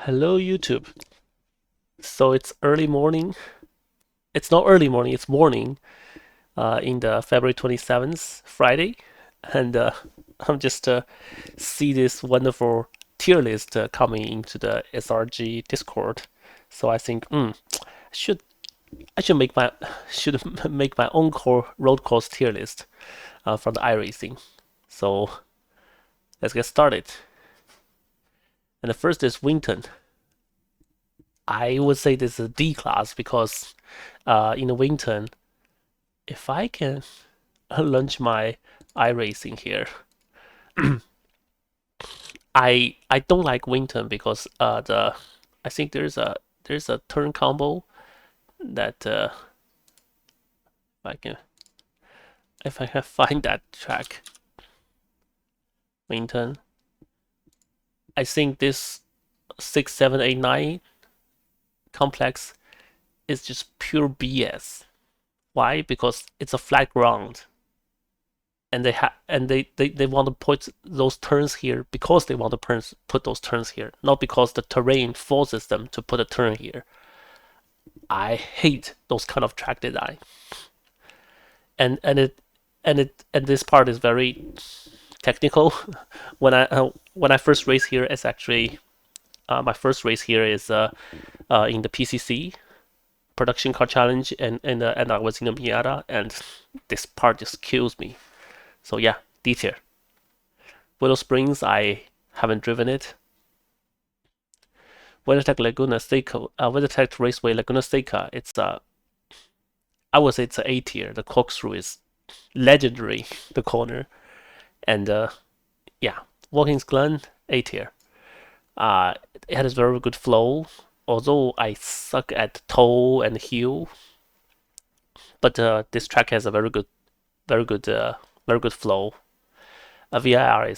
Hello, YouTube. So it's early morning. It's not early morning, it's morning in the February 27th, Friday. And I'm just see this wonderful tier list coming into the SRG Discord. So I think, should I should make my should make my own core road course tier list from the iRacing. So let's get started. And the first is Winton. I would say this is a D class because in the Winton, if I can launch my iRacing here, I don't like Winton because I think there's a turn combo that if I can if I can find that track Winton, I think this 6, 7, 8, 9 complex is just pure BS. Why? Because it's a flat ground and they want to put those turns here because they want to put those turns here, not because the terrain forces them to put a turn here. I hate those kind of track design, and this part is very technical. When I first race here, it's actually my first race here is in the PCC production car challenge, and I was in the Miata, and this part just kills me. So yeah, D tier. Willow Springs, I haven't driven it. WeatherTech Laguna Seca, WeatherTech Raceway Laguna Seca, I would say it's a A tier. The corkscrew is legendary, the corner. And yeah, Watkins Glen, A tier. It has very good flow, although I suck at toe and heel. But this track has a very good, very good flow. VIR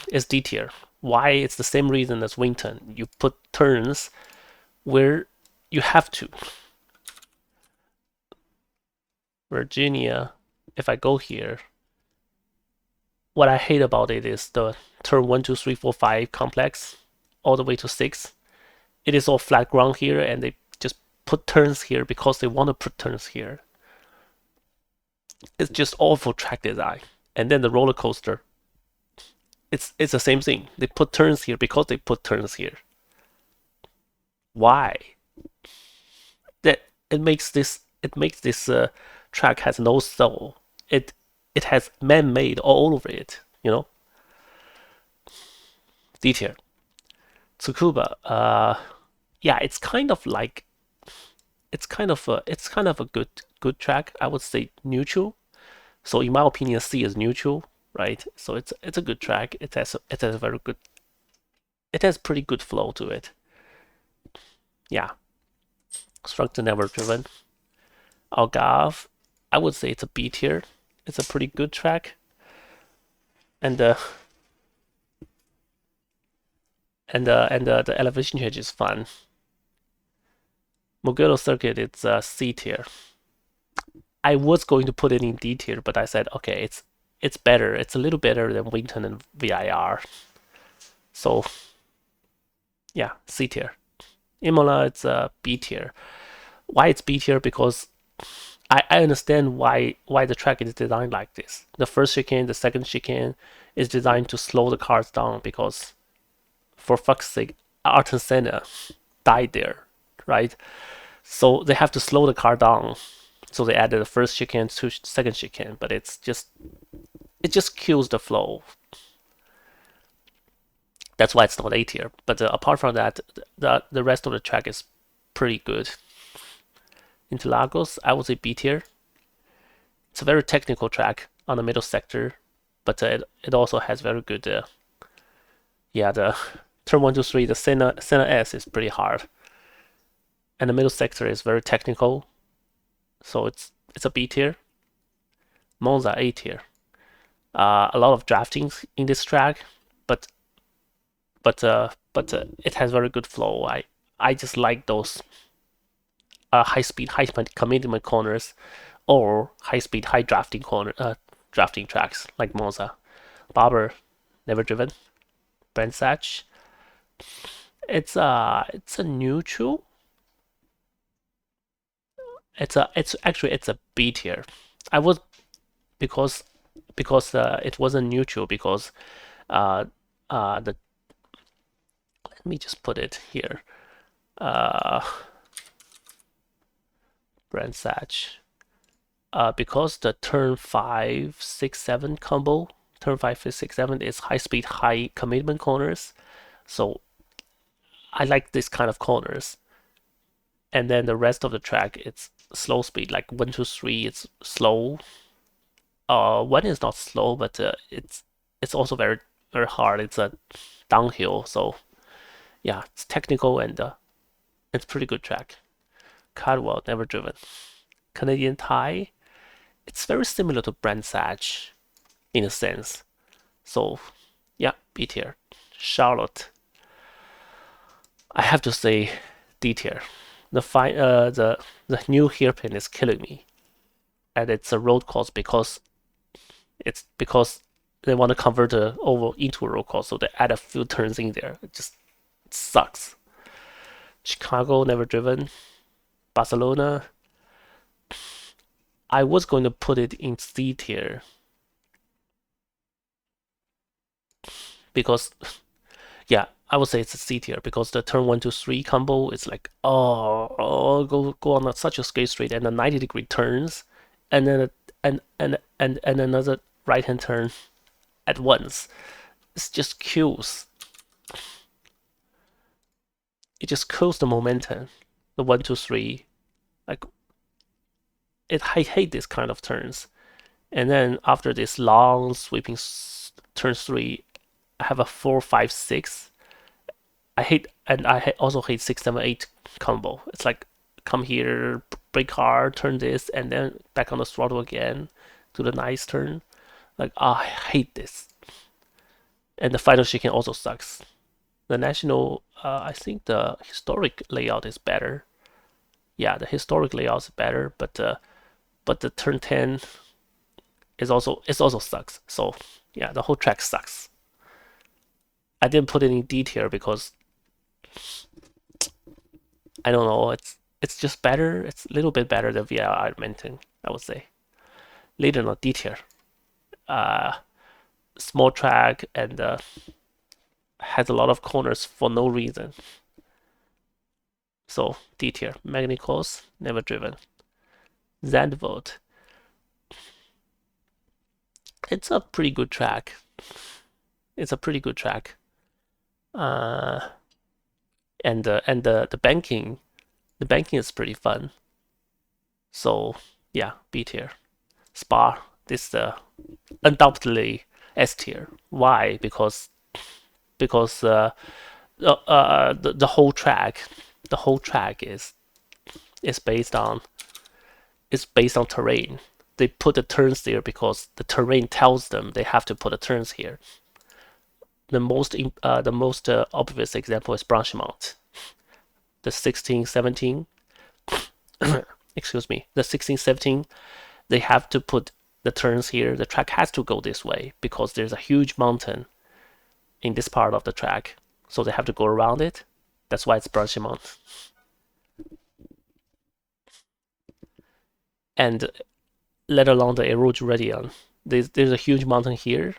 is D tier. Why? It's the same reason as Winton. You put turns where you have to. Virginia, if I go here, what I hate about it is the turn 1, 2, 3, 4, 5 complex all the way to 6. It is all flat ground here, and they just put turns here because they want to put turns here. It's just awful track design. And then the roller coaster, it's the same thing. They put turns here because they put turns here. Why? That it makes this track has no soul. It has man-made all over it. D tier. Tsukuba. Yeah, it's kind of a good track. I would say neutral. So in my opinion, C is neutral, right? So it's a good track. It has a very good. It has pretty good flow to it. Yeah. Structure never driven. Algarve, I would say it's a B tier. It's a pretty good track. And the elevation change is fun. Mugello Circuit, it's a C tier. I was going to put it in D tier, but I said, okay, it's better. It's a little better than Winton and VIR. So yeah, C tier. Imola, it's a B tier. Why it's B tier? Because I understand why the track is designed like this. The first chicane, the second chicane is designed to slow the cars down because, for fuck's sake, Ayrton Senna died there, right? So they have to slow the car down. So they added the first chicane to second chicane, but it just kills the flow. That's why it's not A tier. But apart from that, the rest of the track is pretty good. Interlagos, I would say B tier. It's a very technical track on the middle sector, but it also has very good. Yeah, the turn 1, 2, 3, the Senna S is pretty hard, and the middle sector is very technical, so it's a B tier. Monza A tier. A lot of drafting in this track, but it has very good flow. I just like those high speed, high commitment corners, or high speed, high drafting drafting tracks like Monza. Barber, never driven. Brand Satch. It's a neutral. It's actually it's a B tier. I was because it wasn't neutral because uh the let me just put it here. Uh Brand Satch. Because the turn 5, 6, 7 combo, turn 5, 6, 7 is high speed, high commitment corners. So I like this kind of corners. And then the rest of the track, it's slow speed, like 1, 2, 3, it's slow. 1 is not slow, but it's also very, very hard. It's a downhill. So yeah, it's technical and it's pretty good track. Cardwell, never driven. Canadian Tire, it's very similar to Brand Satch in a sense. So yeah, B tier. Charlotte, I have to say D tier. The new hairpin is killing me, and it's a road course because they want to convert the oval into a road course, so they add a few turns in there. It sucks. Chicago, never driven. Barcelona, I was going to put it in C tier because yeah, I would say it's a C tier because the turn 1 to 3 combo is like, go on such a straight and a 90-degree turns, and then and another right hand turn at once. It just kills. It just kills the momentum. The 1 2 3, like I hate this kind of turns. And then after this long sweeping turn 3, I have a 4 5 6. I also hate 6 7 8 combo. It's like come here, brake hard, turn this, and then back on the throttle again to the nice turn. Like I hate this. And the final chicane also sucks. The national, I think the historic layout is better. Yeah, the historic layout is better, but the turn 10 is also sucks. So yeah, the whole track sucks. I didn't put it in D tier because I don't know. It's just better. It's a little bit better than VIR Minton, I would say. Later on D tier. Uh, Small track and has a lot of corners for no reason. So D tier. Magnicals, never driven. Zandvoort. It's a pretty good track. It's a pretty good track. Uh, and the banking is pretty fun. So yeah, B tier. Spa, this is undoubtedly S tier. Why? Because the whole track is based on terrain. They put the turns there because the terrain tells them they have to put the turns here. The most obvious example is Branchemont. The 16, 17, excuse me, the 16, 17, they have to put the turns here. The track has to go this way because there's a huge mountain in this part of the track. So they have to go around it. That's why it's Branchemont. And let alone the Eroge Radion. There's a huge mountain here,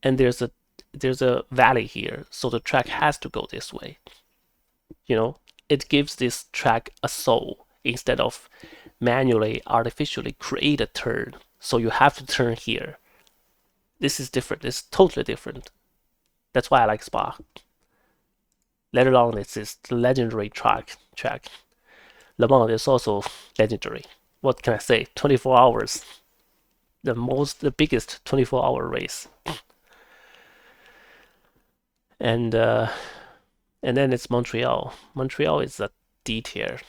and there's a valley here, so the track has to go this way. You know, it gives this track a soul instead of manually, artificially create a turn. So you have to turn here. This is different. It's totally different. That's why I like Spa. Let alone this is the legendary track. Le Mans is also legendary. What can I say? 24 hours. The biggest 24-hour race. And then it's Montreal. Montreal is a D tier,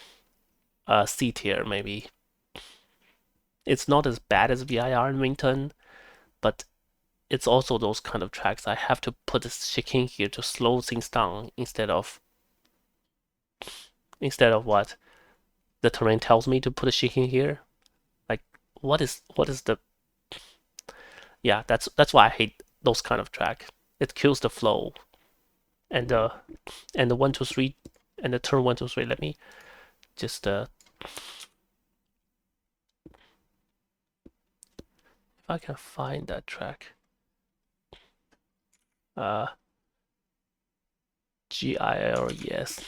C tier maybe. It's not as bad as VIR in Winton, but it's also those kind of tracks I have to put a chicane here to slow things down instead of what the terrain tells me to put a chicane here. Like what is the yeah, that's why I hate those kind of track. It kills the flow. and the 1 2 3 and the turn 1 2 3. Let me just if I can find that track. GILES.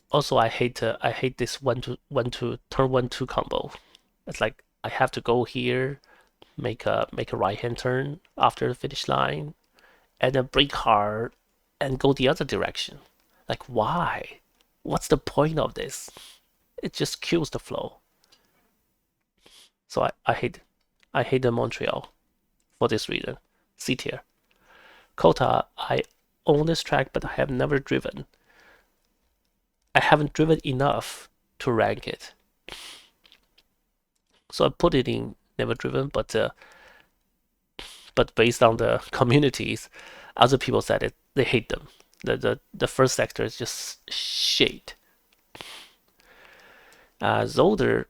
Also, I hate this 1 2 turn 1 2 combo. It's like I have to go here, make a right hand turn after the finish line, and then brake hard and go the other direction. Like why? What's the point of this? It just kills the flow. So I hate the Montreal for this reason. C tier. Kota, I own this track, but I have never driven. I haven't driven enough to rank it. So I put it in never driven, but based on the communities, other people said it they hate them. The first sector is just shit. Zolder,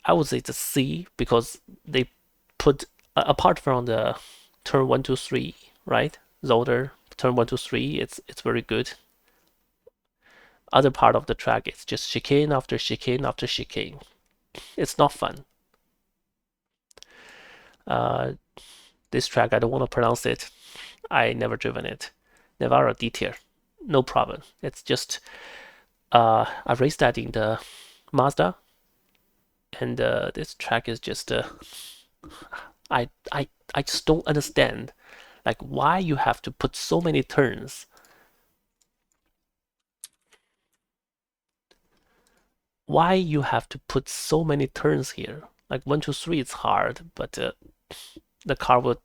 I would say it's a C because they put apart from the turn 1 2 3, right? Zolder turn 1 2 3, it's very good. Other part of the track, it's just chicane after chicane after chicane. It's not fun. This track, I don't want to pronounce it. I never driven it. Navarra D tier, no problem. It's just I raced that in the Mazda, and this track is just I just don't understand, like why you have to put so many turns. Why you have to put so many turns here? Like 1 2 3, it's hard, but the car would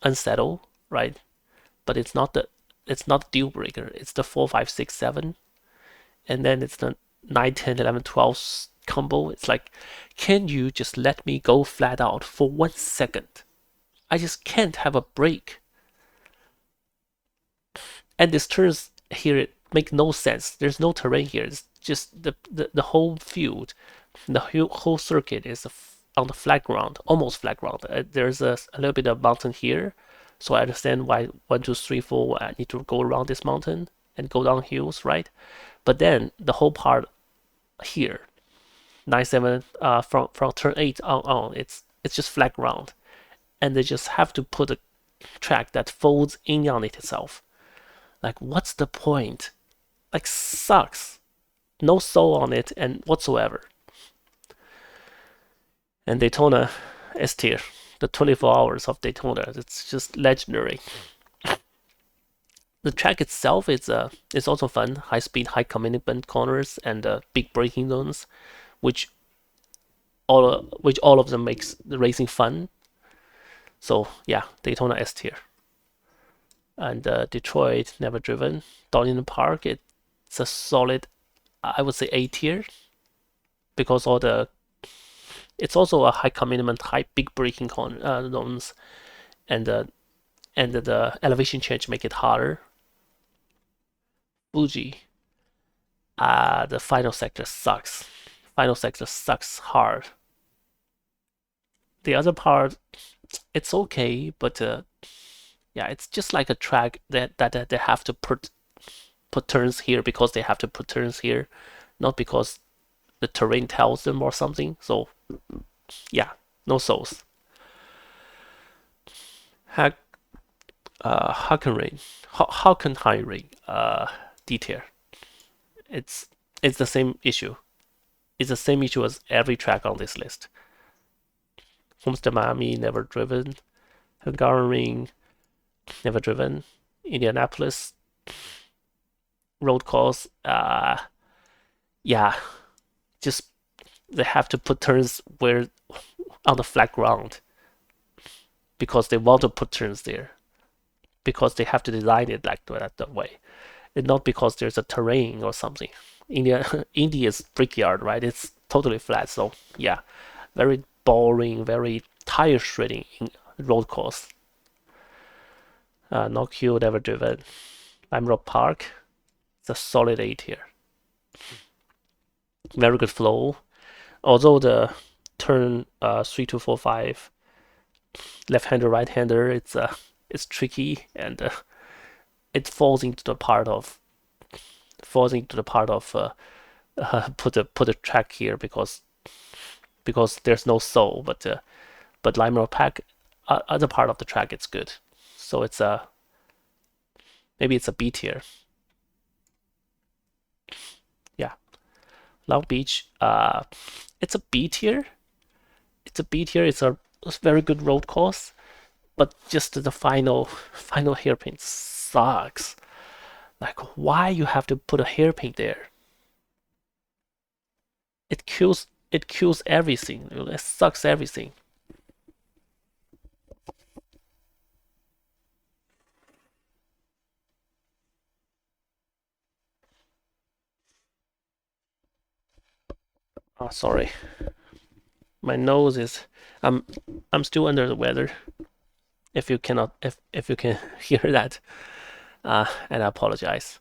unsettle, right? But it's not the deal breaker. It's the 4 5 6 7, and then it's the 9 10 11 12 combo. It's like, can you just let me go flat out for 1 second? I just can't have a break. And these turns here, it make no sense. There's no terrain here. It's just the whole field, the whole circuit is on the flat ground, almost flat ground. There's a little bit of mountain here, so I understand why 1 2 3 4 I need to go around this mountain and go down hills, right? But then the whole part here, 9 7, from turn 8 on, it's just flat ground, and they just have to put a track that folds in on it itself. Like, what's the point? Like, sucks. No soul on it and whatsoever. And Daytona S tier. The 24 hours of Daytona, it's just legendary. The track itself is also fun. High speed, high commitment corners and big braking zones, which all of them makes the racing fun. So yeah, Daytona S tier. And Detroit, never driven. Donington Park, it's a solid, I would say A tier, because it's also a high commitment, high big braking zones, and the elevation change make it harder. Fuji, the final sector sucks. Final sector sucks hard. The other part, it's okay, but yeah, it's just like a track that they have to put turns here because they have to put turns here, not because the terrain tells them or something. So yeah, no souls. Hockenheimring, D tier. It's the same issue. It's the same issue as every track on this list. Homestead Miami, never driven. Hungaroring, never driven. Indianapolis, road course, yeah, just they have to put turns where on the flat ground because they want to put turns there, because they have to design it like that way, and not because there's a terrain or something. India's brickyard, right? It's totally flat, so yeah, very boring, very tire shredding road course. Knock Hill, never driven. Emerald Park, it's a solid 8 here. Very good flow. Although the turn 3 2 4 5 left-hander, right-hander, it's tricky, and it falls into the part of put a track here because there's no soul, but Limerock Pack, other part of the track, it's good. So it's maybe it's a B tier. Yeah, Long Beach, it's a B tier. It's a B tier. It's a very good road course, but just the final hairpin sucks. Like, why you have to put a hairpin there? It kills everything. It sucks everything. Oh, sorry. My nose is. I'm still under the weather. If you can hear that, and I apologize.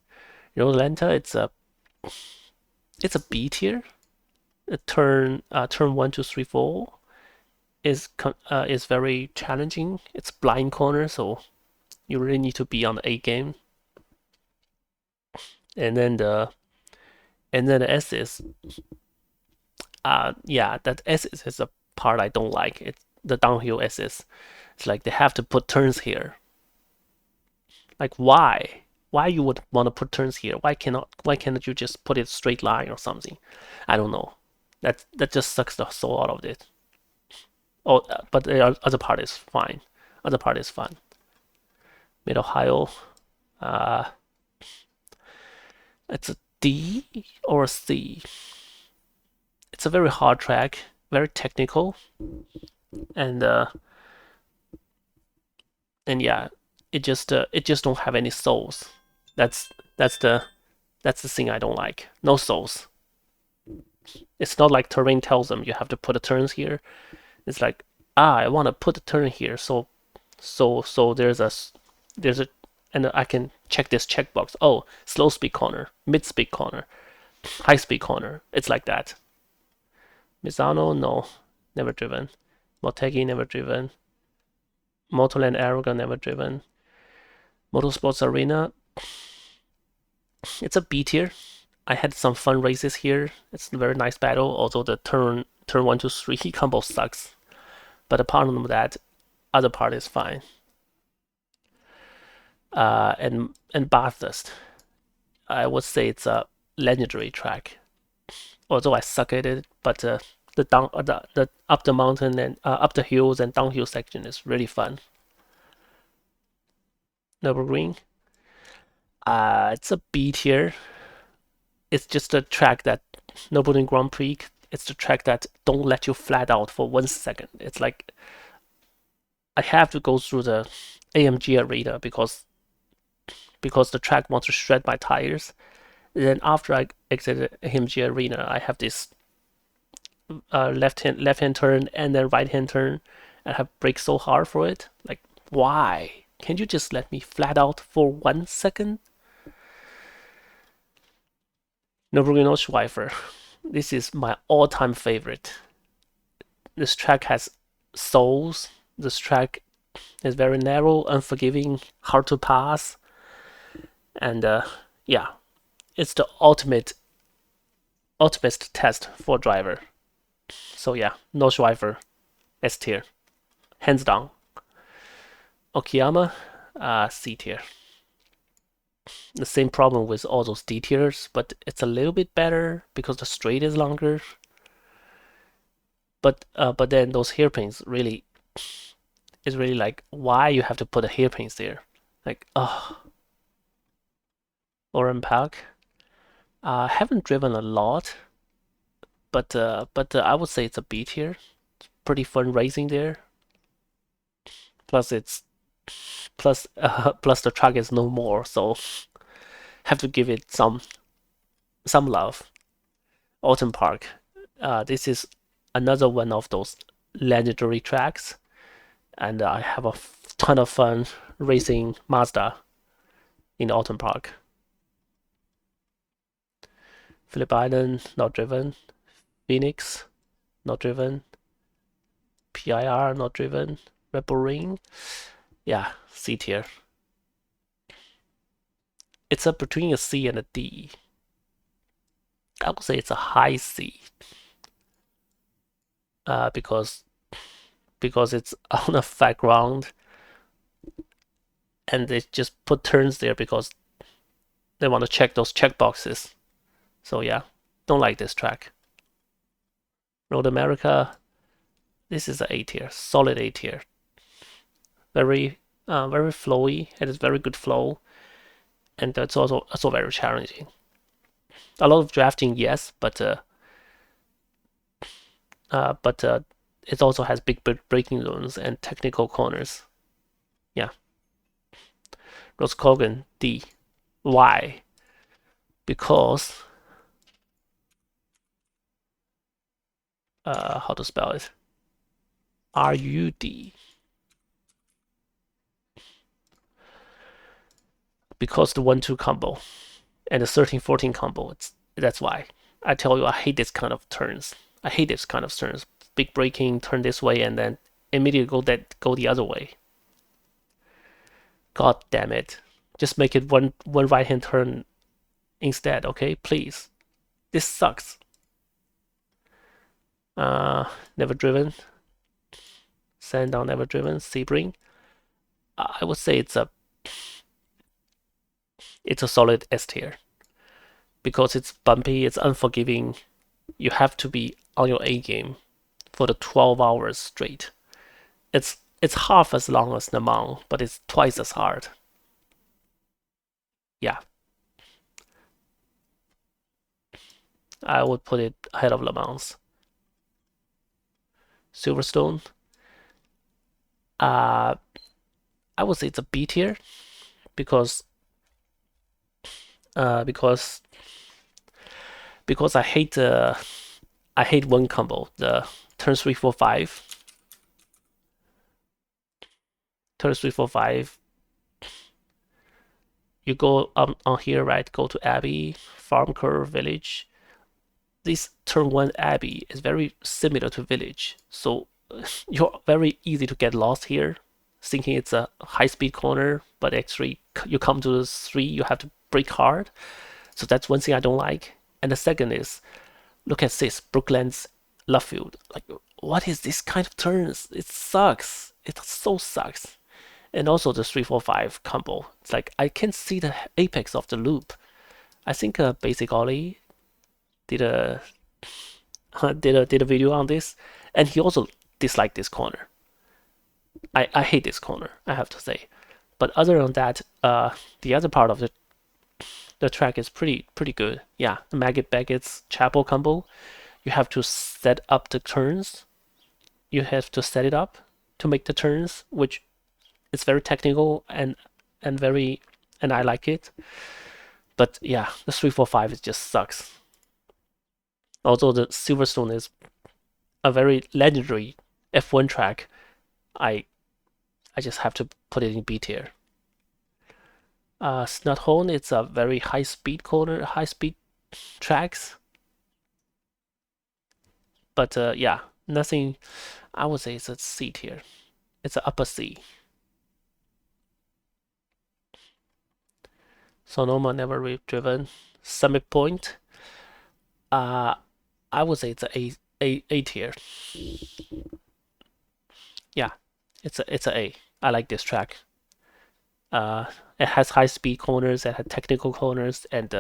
Atlanta, it's a B tier. Turn 1, 2, 3, 4 is very challenging. It's blind corner, so you really need to be on the A game. And then the S's, yeah, that S's is a part I don't like. It's the downhill S's. It's like they have to put turns here. Like, why? Why you would want to put turns here? Why cannot you just put it straight line or something? I don't know. That just sucks the soul out of it. Oh, but the other part is fine. Other part is fun. Mid Ohio, uh, it's a D or a C. It's a very hard track, very technical, and yeah, it just don't have any souls. That's that's the that's the thing I don't like. No souls. It's not like terrain tells them you have to put the turns here. It's like, I want to put the turn here, so there's a and I can check this checkbox. Oh, slow speed corner, mid speed corner, high speed corner. It's like that. Misano, no, never driven. Motegi, never driven. Motorland Aragon, never driven. Motorsports Arena, it's a B tier. I had some fun races here. It's a very nice battle, although the turn 1, 2, 3 combo sucks. But apart from that, other part is fine. And Bathurst, I would say it's a legendary track. Although I suck at it, but the up the mountain and up the hills and downhill section is really fun. Nürburgring, it's a B tier. It's just a track that Nürburgring Grand Prix. It's the track that don't let you flat out for 1 second. It's like I have to go through the AMG arena because the track wants to shred my tires. And then after I exit AMG arena, I have this left hand turn and then right hand turn, and I have brake so hard for it. Like, why? Can you just let me flat out for 1 second? Nürburgring Schweifer. This is my all-time favorite. This track has souls. This track is very narrow, unforgiving, hard to pass, and yeah, it's the ultimate test for driver. So yeah, Nordschleifer, S tier, hands down. Okayama, C tier. The same problem with all those D tiers, but it's a little bit better because the straight is longer. But then those hairpins really is really like, why you have to put the hairpins there? Like, Oran Park. I haven't driven a lot, but I would say it's a B tier. It's pretty fun racing there. Plus it's plus the track is no more, so have to give it some love. Autumn Park. This is another one of those legendary tracks, and I have a ton of fun racing Mazda in Autumn Park. Phillip Island, not driven. Phoenix, not driven. PIR, not driven. Red Bull Ring. Yeah, C tier. It's up between a C and a D. I would say it's a high C. Because it's on a flat ground, and they just put turns there because they want to check those check boxes. So yeah, don't like this track. Road America, this is an A tier, solid A tier. Very flowy. It is very good flow, and it's also very challenging. A lot of drafting, yes, but it also has big braking zones and technical corners. Yeah. Roscogan D. Why? Because how to spell it? RUD. Because the 1-2 combo and the 13-14 combo. That's why. I tell you, I hate this kind of turns. I hate this kind of turns. Big braking, turn this way, and then immediately go the other way. God damn it. Just make it one right hand turn instead, okay? Please. This sucks. Never driven. Sandown, never driven. Sebring. I would say it's a solid S tier. Because it's bumpy, it's unforgiving. You have to be on your A game for the 12 hours straight. It's half as long as Le Mans, but it's twice as hard. Yeah. I would put it ahead of Le Mans. Silverstone. I would say it's a B tier because I hate one combo, the turn 3, 4, 5. Turn 3, 4, 5. You go on here, right? Go to Abbey, Farm Curve, Village. This turn 1 Abbey is very similar to Village, so you're very easy to get lost here, thinking it's a high-speed corner, but actually you come to the 3, you have to brake hard. So that's one thing I don't like. And the second is, look at this, Brooklands left field. Like, what is this kind of turns? It sucks. It so sucks. And also the 3-4-5 combo. It's like I can see the apex of the loop. I think Basic Ollie did a video on this, and he also disliked this corner. I hate this corner, I have to say. But other than that, the other part of the track is pretty good. Yeah, the Maggot Baggett's Chapel combo. You have to set up the turns. You have to set it up to make the turns, which is very technical and I like it. But yeah, the 3-4-5 it just sucks. Although the Silverstone is a very legendary F1 track, I just have to put it in B tier. Snuthorn, it's a very high speed tracks. But yeah, nothing. I would say it's a C tier. It's an upper C. Sonoma never driven. Summit Point. I would say it's A tier. Yeah, it's a A. I like this track. It has high speed corners, it has technical corners, and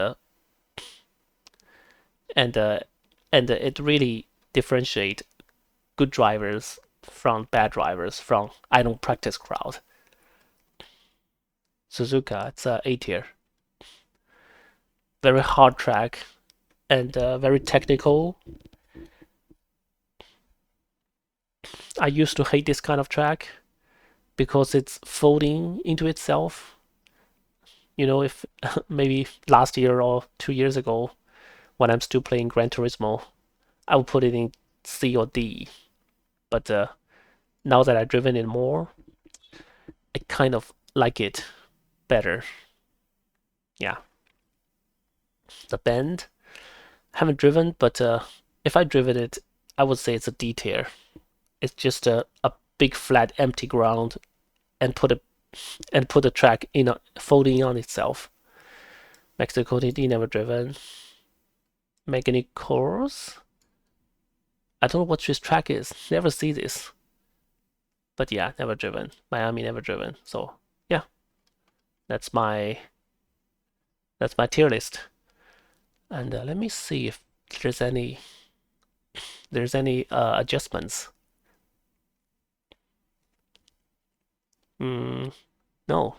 it really differentiate good drivers from bad drivers from I don't practice crowd. Suzuka, it's a A tier. Very hard track and very technical. I used to hate this kind of track because it's folding into itself. You know, if maybe last year or 2 years ago, when I'm still playing Gran Turismo, I would put it in C or D. But now that I've driven it more, I kind of like it better. Yeah. The Bend, haven't driven, but if I driven it, I would say it's a D tier. It's just a big flat empty ground and put a track in folding on itself. Mexico TD never driven. Mechanic course. I don't know what this track is. Never see this. But yeah, never driven. Miami never driven. So yeah, that's my tier list. And let me see if there's any adjustments. No.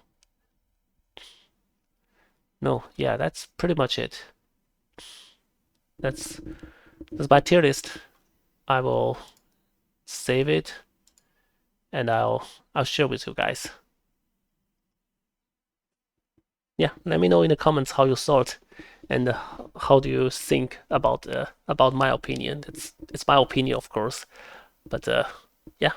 No, yeah, that's pretty much it. That's my tier list. I will save it and I'll share with you guys. Yeah, let me know in the comments how you thought and how do you think about my opinion. It's my opinion, of course, but yeah.